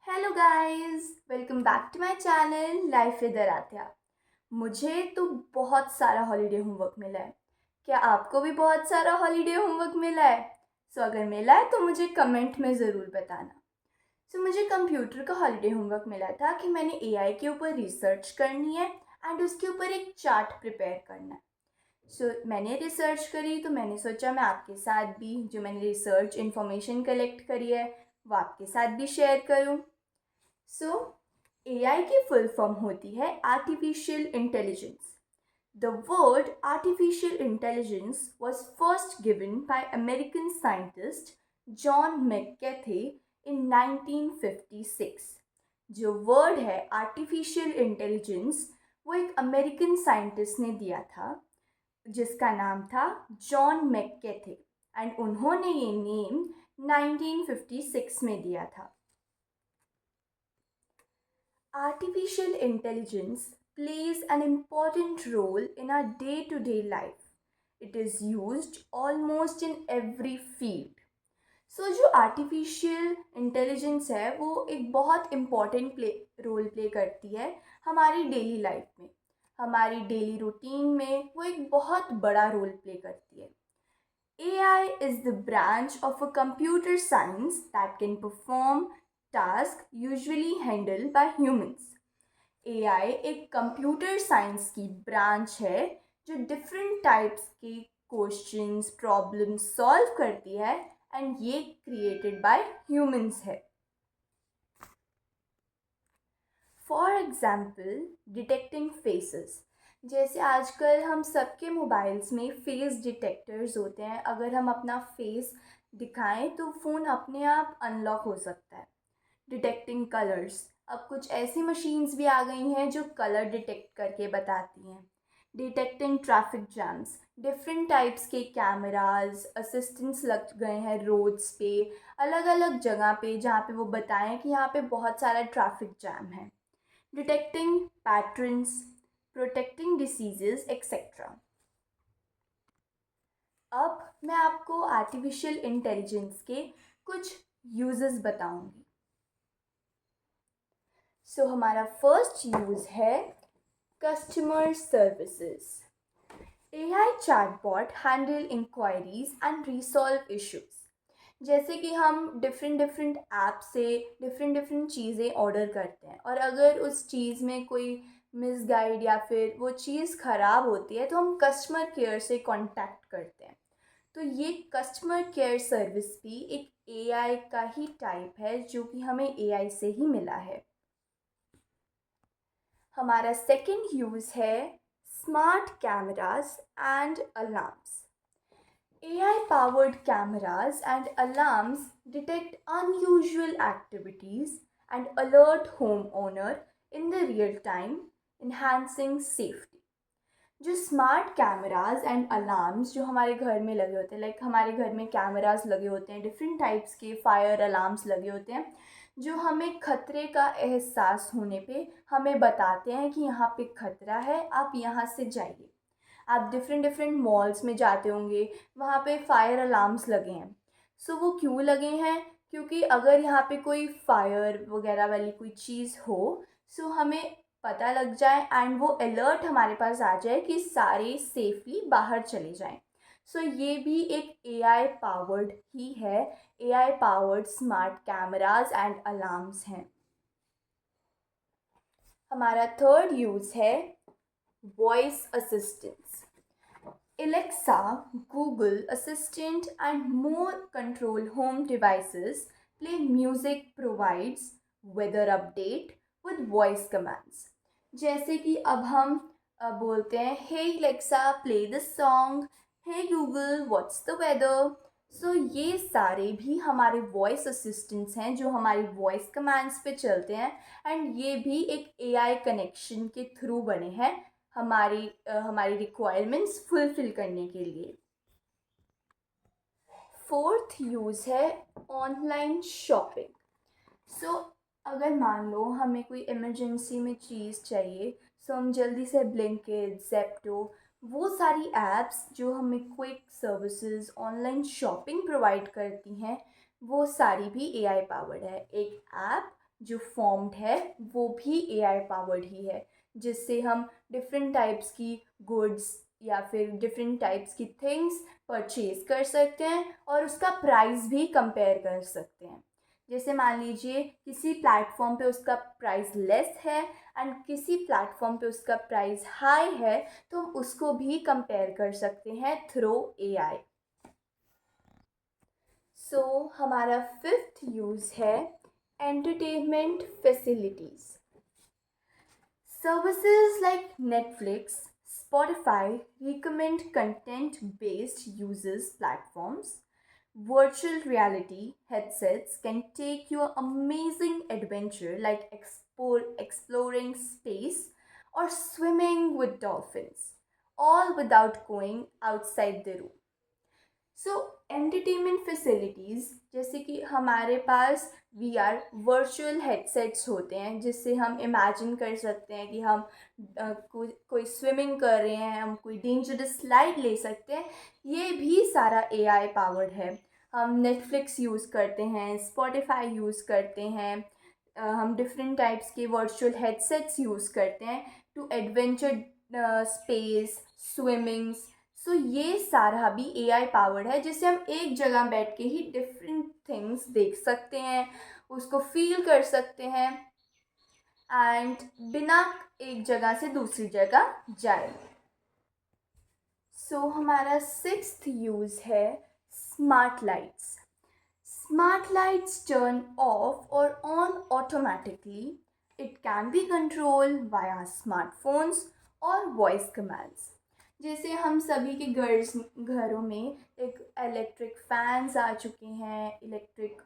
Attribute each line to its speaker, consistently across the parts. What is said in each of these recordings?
Speaker 1: Hello guys, welcome back to my channel life with Aradhya. मुझे तो बहुत सारा हॉलीडे होमवर्क मिला है। क्या आपको भी बहुत सारा हॉलीडे होमवर्क मिला है? अगर मिला है तो मुझे कमेंट में ज़रूर बताना। मुझे कंप्यूटर का हॉलीडे होमवर्क मिला था कि मैंने एआई के ऊपर रिसर्च करनी है एंड उसके ऊपर एक चार्ट प्रिपेयर करना है। मैंने रिसर्च करी तो मैंने सोचा मैं आपके साथ भी जो मैंने रिसर्च इन्फॉर्मेशन कलेक्ट करी है वो आपके साथ भी शेयर करूं। सो एआई की फुल फॉर्म होती है artificial intelligence. The word artificial intelligence was first given by American scientist John McCarthy in 1956। जो वर्ड है आर्टिफिशियल इंटेलिजेंस वो एक अमेरिकन साइंटिस्ट ने दिया था जिसका नाम था जॉन मैककेथे एंड उन्होंने ये नेम 1956 में दिया था। Artificial intelligence plays an important role in our day to day life. It is used almost in every field. जो आर्टिफिशियल इंटेलिजेंस है वो एक बहुत इम्पॉर्टेंट रोल प्ले करती है हमारी डेली लाइफ में, हमारी डेली रूटीन में वो एक बहुत बड़ा रोल प्ले करती है। AI is the branch of a computer science that can perform tasks usually handled by humans. AI एक कंप्यूटर साइंस की ब्रांच है जो डिफरेंट टाइप्स के क्वेश्चंस प्रॉब्लम्स सॉल्व करती है एंड ये क्रिएटेड बाय ह्यूमंस है। फॉर एग्जाम्पल डिटेक्टिंग फेसेस, जैसे आजकल हम सबके मोबाइल्स में फेस डिटेक्टर्स होते हैं। अगर हम अपना फेस दिखाएं तो फ़ोन अपने आप अनलॉक हो सकता है। डिटेक्टिंग कलर्स, अब कुछ ऐसी मशीन्स भी आ गई हैं जो कलर डिटेक्ट करके बताती हैं। Detecting traffic jams, different types के कैमरास असिस्टेंट्स लग गए हैं रोड्स पे, अलग अलग जगह पे जहाँ पे वो बताएं कि यहाँ पे बहुत सारा ट्रैफिक जैम है। Detecting patterns, protecting diseases etcetera. अब मैं आपको आर्टिफिशियल इंटेलिजेंस के कुछ यूजेस बताऊंगी। हमारा फर्स्ट यूज़ है customer services. AI chatbot handle inquiries and resolve issues. जैसे कि हम डिफरेंट डिफरेंट ऐप से डिफरेंट डिफरेंट चीज़ें ऑर्डर करते हैं और अगर उस चीज़ में कोई मिसगाइड या फिर वो चीज़ ख़राब होती है तो हम कस्टमर केयर से कांटेक्ट करते हैं। तो ये कस्टमर केयर सर्विस भी एक एआई का ही टाइप है जो कि हमें एआई से ही मिला है। हमारा सेकंड यूज़ है smart cameras and alarms. AI powered cameras and alarms detect unusual activities and alert homeowner in the real time, enhancing safety। जो स्मार्ट कैमराज एंड अलार्म्स जो हमारे घर में लगे होते हैं, लाइक हमारे घर में कैमरास लगे होते हैं, डिफरेंट टाइप्स के फायर अलार्म्स लगे होते हैं जो हमें खतरे का एहसास होने पे हमें बताते हैं कि यहाँ पे खतरा है, आप यहाँ से जाइए। आप डिफरेंट डिफरेंट मॉल्स में जाते होंगे, वहाँ पे फायर अलार्म्स लगे हैं। वो क्यों लगे हैं? क्योंकि अगर यहाँ पे कोई फायर वगैरह वाली कोई चीज़ हो हमें पता लग जाए एंड वो अलर्ट हमारे पास आ जाए कि सारे सेफली बाहर चले जाएं। ये भी एक एआई पावर्ड ही है। AI powered smart cameras and alarms हैं। हमारा थर्ड यूज़ है voice assistance. Alexa, Google Assistant, and more control home devices play music, provides weather update with voice commands। जैसे कि अब हम बोलते हैं हे Alexa play this song, hey Google what's the weather। ये सारे भी हमारे वॉइस असिस्टेंट्स हैं जो हमारी वॉइस कमांड्स पे चलते हैं एंड ये भी एक एआई कनेक्शन के थ्रू बने हैं हमारी रिक्वायरमेंट्स फुलफिल करने के लिए। फोर्थ यूज़ है ऑनलाइन शॉपिंग। अगर मान लो हमें कोई इमरजेंसी में चीज़ चाहिए हम जल्दी से ब्लिंकिट ज़ेप्टो वो सारी एप्स जो हमें quick services online shopping provide करती हैं वो सारी भी एआई पावर्ड है। एक ऐप जो फॉर्म्ड है वो भी एआई पावर्ड ही है, जिससे हम डिफरेंट टाइप्स की गुड्स या फिर डिफरेंट टाइप्स की थिंग्स परचेज कर सकते हैं और उसका प्राइस भी कंपेयर कर सकते हैं। जैसे मान लीजिए किसी प्लेटफॉर्म पे उसका प्राइस लेस है एंड किसी प्लेटफॉर्म पे उसका प्राइस हाई है, तो हम उसको भी कंपेयर कर सकते हैं थ्रू एआई। सो हमारा फिफ्थ यूज़ है entertainment facilities. Services like Netflix, Spotify recommend content based users platforms. Virtual reality headsets can take you on amazing adventure like exploring space or swimming with dolphins, all without going outside the room. So entertainment facilities जैसे कि हमारे पास VR virtual headsets होते हैं, जिससे हम imagine कर सकते हैं कि हम कोई स्विमिंग कर रहे हैं, हम कोई डेंजरस स्लाइड ले सकते हैं। ये भी सारा एआई पावर्ड है। हम नेटफ्लिक्स यूज़ करते हैं, स्पॉटिफाई यूज़ करते हैं, हम डिफरेंट टाइप्स के वर्चुअल हेडसेट्स यूज़ करते हैं टू एडवेंचर स्पेस स्विमिंग्स। सो ये सारा भी एआई पावर्ड है, जिससे हम एक जगह बैठ के ही डिफरेंट थिंग्स देख सकते हैं, उसको फील कर सकते हैं एंड बिना एक जगह से दूसरी जगह जाए। सो हमारा सिक्स्थ यूज़ है smart lights. Smart lights turn off और on automatically. It can be control via smartphones और वॉइस कमांड्स। जैसे हम सभी के घरों में एक इलेक्ट्रिक फैंस आ चुके हैं, electric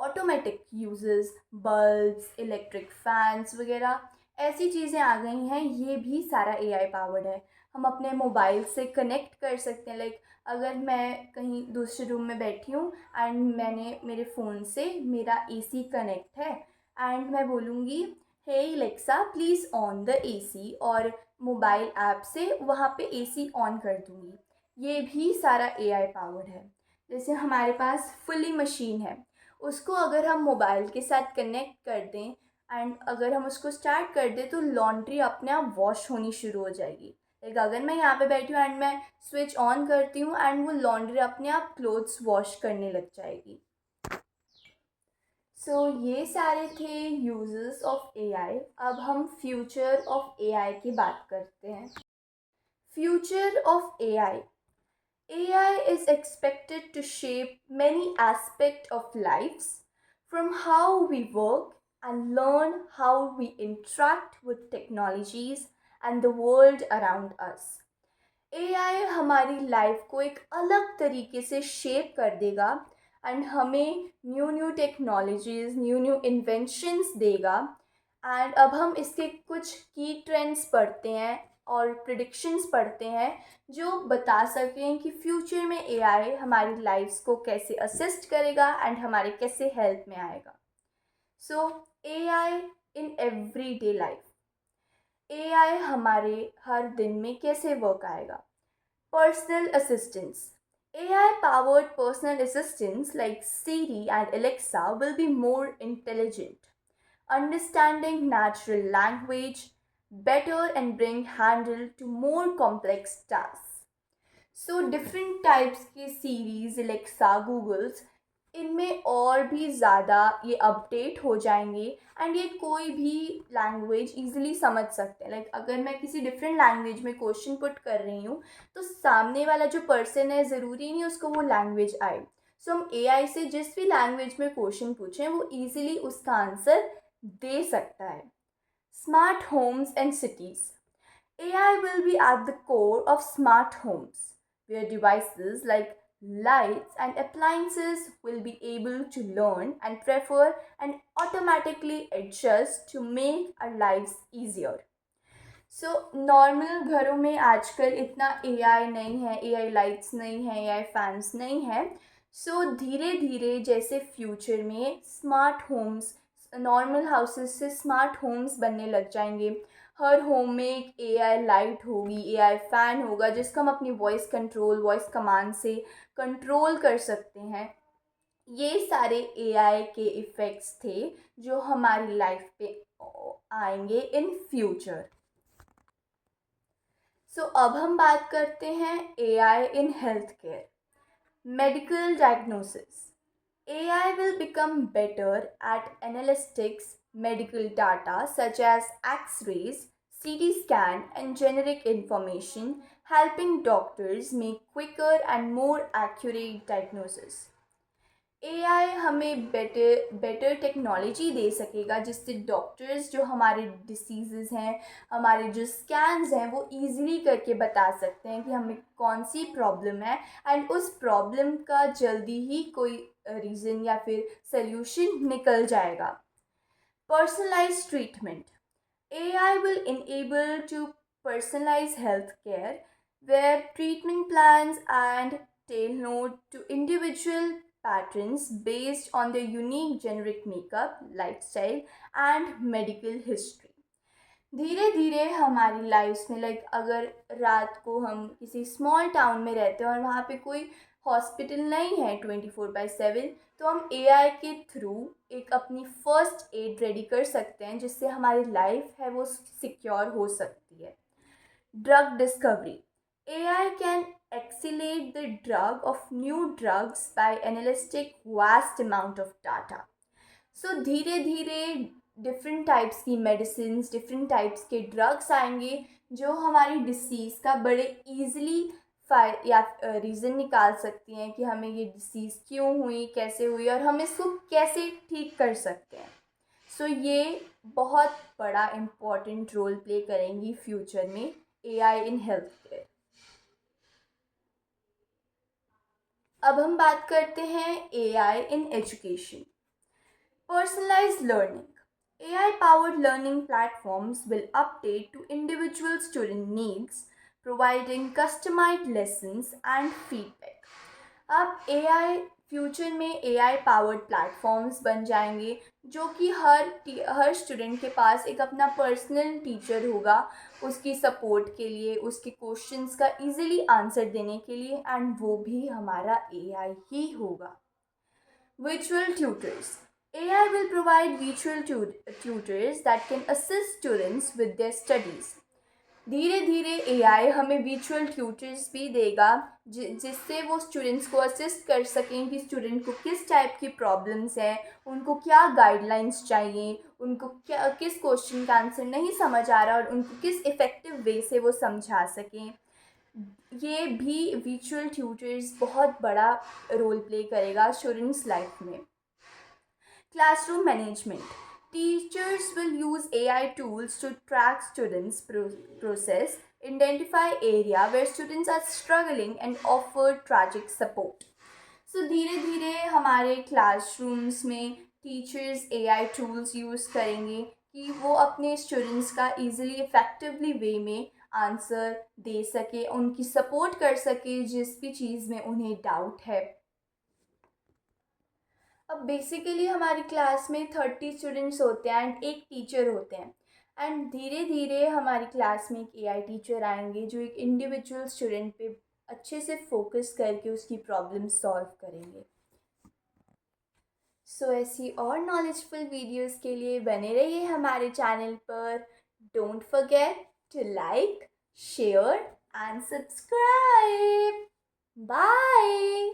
Speaker 1: automatic uses, bulbs, electric fans वगैरह ऐसी चीज़ें आ गई हैं। ये भी सारा एआई पावर्ड है। हम अपने मोबाइल से कनेक्ट कर सकते हैं। लाइक अगर मैं कहीं दूसरे रूम में बैठी हूँ एंड मैंने मेरे फ़ोन से मेरा एसी कनेक्ट है एंड मैं बोलूँगी hey Alexa please on the AC, और मोबाइल ऐप से वहाँ पे एसी ऑन कर दूँगी। ये भी सारा एआई पावर्ड है। जैसे हमारे पास फुली मशीन है, उसको अगर हम मोबाइल के साथ कनेक्ट कर दें एंड अगर हम उसको स्टार्ट कर दें तो लॉन्ड्री अपने आप वॉश होनी शुरू हो जाएगी। लाइक अगर मैं यहाँ पे बैठी हूँ एंड मैं स्विच ऑन करती हूँ एंड वो लॉन्ड्री अपने आप क्लोथ्स वॉश करने लग जाएगी। सो ये सारे थे यूजेस ऑफ एआई। अब हम फ्यूचर ऑफ एआई की बात करते हैं। Future of AI. AI is expected to shape many aspects of lives, from how we work and learn, how we interact with technologies and the world around us. AI हमारी life को एक अलग तरीके से शेप कर देगा and हमें new new technologies, new new inventions देगा। एंड अब हम इसके कुछ की ट्रेंड्स पढ़ते हैं और प्रिडिक्शंस पढ़ते हैं जो बता सकें कि फ्यूचर में एआई हमारी लाइफ्स को कैसे असिस्ट करेगा एंड हमारे कैसे हेल्प में आएगा। सो AI in everyday life. AI हमारे हर दिन में कैसे वर्क आएगा। Personal assistants. AI powered personal assistants like Siri and Alexa will be more intelligent, understanding natural language better and bring handle to more complex tasks. So different types के series, Alexa, Google's, इनमें और भी ज़्यादा ये update हो जाएंगे and ये कोई भी लैंग्वेज इजीली समझ सकते हैं। लाइक अगर मैं किसी डिफरेंट लैंग्वेज में क्वेश्चन पुट कर रही हूँ तो सामने वाला जो पर्सन है ज़रूरी नहीं उसको वो लैंग्वेज आए। सो हम एआई से जिस भी लैंग्वेज में क्वेश्चन पूछें वो ईजिली उसका आंसर दे सकता है। Smart homes and cities. AI will be at the core of smart homes, where devices like lights and appliances will be able to learn and prefer and automatically adjust to make our lives easier. So normal घरों में आजकल इतना AI नहीं है, AI lights नहीं है, AI fans नहीं है। सो धीरे धीरे जैसे फ्यूचर में स्मार्ट होम्स, नॉर्मल हाउसेस से स्मार्ट होम्स बनने लग जाएंगे। हर होम में एक एआई लाइट होगी, एआई फैन होगा जिसको हम अपनी वॉइस कंट्रोल, वॉइस कमांड से कंट्रोल कर सकते हैं। ये सारे एआई के इफ़ेक्ट्स थे जो हमारी लाइफ पे आएंगे इन फ्यूचर। सो अब हम बात करते हैं AI in health care, medical diagnosis. AI will become better at analytics medical data such as X-rays, CT scan, and generic information, helping doctors make quicker and more accurate diagnosis. AI हमें better technology दे सकेगा जिससे doctors जो हमारे disease हैं, हमारे जो scans हैं, वो इजीली करके बता सकते हैं कि हमें कौन सी प्रॉब्लम है, एंड उस प्रॉब्लम का जल्दी ही कोई रीज़न या फिर सल्यूशन निकल जाएगा। Personalise treatment. AI will enable to personalize healthcare where treatment plans and tailored to individual patterns based on their unique generic makeup, lifestyle, and medical history. धीरे धीरे हमारी लाइफ में, लाइक अगर रात को हम किसी स्मॉल टाउन में रहते हैं और वहाँ पे कोई हॉस्पिटल नहीं है 24/7, तो हम एआई के थ्रू एक अपनी फर्स्ट एड रेडी कर सकते हैं जिससे हमारी लाइफ है वो सिक्योर हो सकती है। Drug discovery. AI can accelerate the drug of new drugs by analyzing vast amount of data. सो धीरे धीरे डिफरेंट टाइप्स की मेडिसिन, डिफरेंट टाइप्स के ड्रग्स आएंगे जो हमारी डिसीज़ का बड़े ईजिली या रीज़न निकाल सकती हैं कि हमें ये डिसीज़ क्यों हुई, कैसे हुई, और हम इसको कैसे ठीक कर सकते हैं। सो ये बहुत बड़ा इम्पॉर्टेंट रोल प्ले करेंगी फ्यूचर में एआई इन हेल्थ केयर। अब हम बात करते हैं AI in education. Personalized learning. AI-powered learning platforms will update to individual student needs, providing customized lessons and feedback. अब AI फ्यूचर में AI पावर्ड प्लेटफॉर्म्स बन जाएंगे जो कि हर स्टूडेंट के पास एक अपना पर्सनल टीचर होगा उसकी सपोर्ट के लिए, उसके क्वेश्चंस का इजीली आंसर देने के लिए, एंड वो भी हमारा AI ही होगा। Virtual tutors. AI will provide virtual tutors that can assist students with their studies. धीरे धीरे AI हमें virtual tutors भी देगा जिससे वो स्टूडेंट्स को असिस्ट कर सकें कि स्टूडेंट को किस टाइप की प्रॉब्लम्स हैं, उनको क्या गाइडलाइंस चाहिए, उनको क्या किस क्वेश्चन का आंसर नहीं समझ आ रहा और उनको किस इफ़ेक्टिव वे से वो समझा सकें। ये भी virtual tutors बहुत बड़ा रोल प्ले करेगा स्टूडेंट्स लाइफ में। Classroom management. Teachers will use AI tools to track students' process, identify area where students are struggling, and offer tragic support. So धीरे धीरे हमारे क्लासरूम्स में टीचर्स AI टूल्स यूज़ करेंगे कि वो अपने स्टूडेंट्स का ईज़िली इफ़ेक्टिवली वे में आंसर दे सके, उनकी सपोर्ट कर सके जिस भी चीज़ में उन्हें डाउट है। अब बेसिकली हमारी क्लास में 30 स्टूडेंट्स होते हैं एंड एक टीचर होते हैं, एंड धीरे धीरे हमारी क्लास में एक एआई टीचर आएंगे जो एक इंडिविजुअल स्टूडेंट पे अच्छे से फोकस करके उसकी प्रॉब्लम सॉल्व करेंगे। सो ऐसी और नॉलेजफुल वीडियोस के लिए बने रहिए हमारे चैनल पर। Don't forget to like, share and subscribe. Bye.